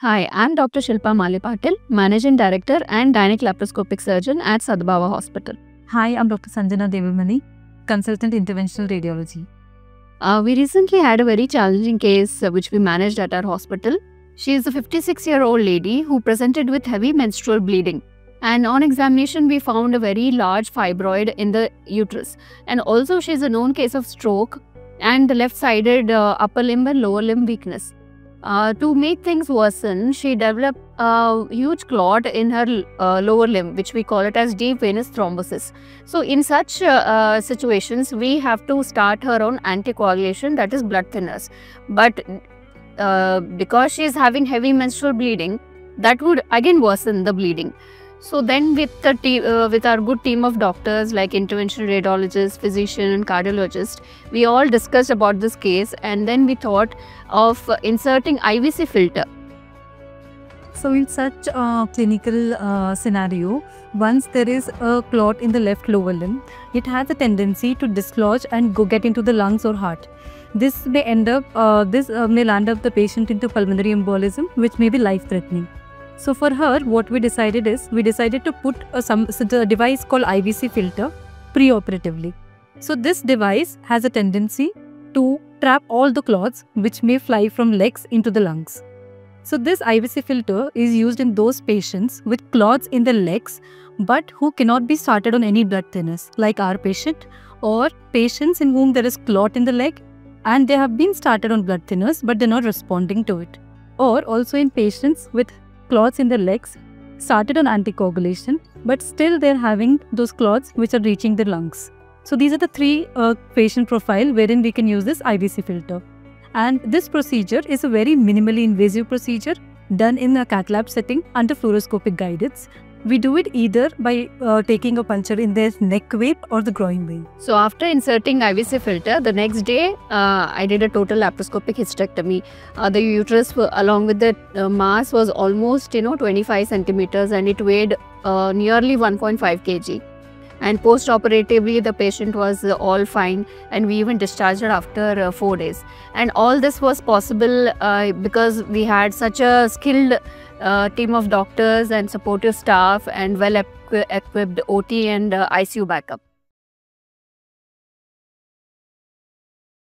Hi, I'm Dr. Shilpa Malipatil, Managing Director and Gynec Laparoscopic Surgeon at Sadbhava Hospital. Hi, I'm Dr. Sanjana Devamani, Consultant Interventional Radiology. We recently had a very challenging case which we managed at our hospital. She is a 56-year-old lady who presented with heavy menstrual bleeding. And on examination, we found a very large fibroid in the uterus. And also, she is a known case of stroke and the left-sided upper limb and lower limb weakness. To make things worsen, she developed a huge clot in her lower limb, which we call it as deep venous thrombosis. So in such situations, we have to start her on anticoagulation, that is blood thinners. But because she is having heavy menstrual bleeding, that would again worsen the bleeding. So then with our good team of doctors like interventional radiologists, physician and cardiologist, we all discussed about this case, and then we thought of inserting IVC filter. So in such a clinical scenario, once there is a clot in the left lower limb, it has a tendency to dislodge and get into the lungs or heart. This may land up the patient into pulmonary embolism, which may be life-threatening. So for her, what we decided to put a device called IVC filter preoperatively. So this device has a tendency to trap all the clots which may fly from legs into the lungs. So this IVC filter is used in those patients with clots in the legs but who cannot be started on any blood thinners, like our patient, or patients in whom there is clot in the leg and they have been started on blood thinners but they're not responding to it. Or also in patients with clots in the legs, started on anticoagulation, but still they're having those clots which are reaching the lungs. So these are the three patient profile wherein we can use this IVC filter. And this procedure is a very minimally invasive procedure done in a cath lab setting under fluoroscopic guidance. We do it either by taking a puncture in the neck vein or the groin vein. So after inserting IVC filter, the next day I did a total laparoscopic hysterectomy. The uterus along with the mass was almost 25 centimeters and it weighed nearly 1.5 kg. And post-operatively, the patient was all fine and we even discharged her after 4 days. And all this was possible because we had such a skilled team of doctors and supportive staff and well-equipped OT and ICU backup.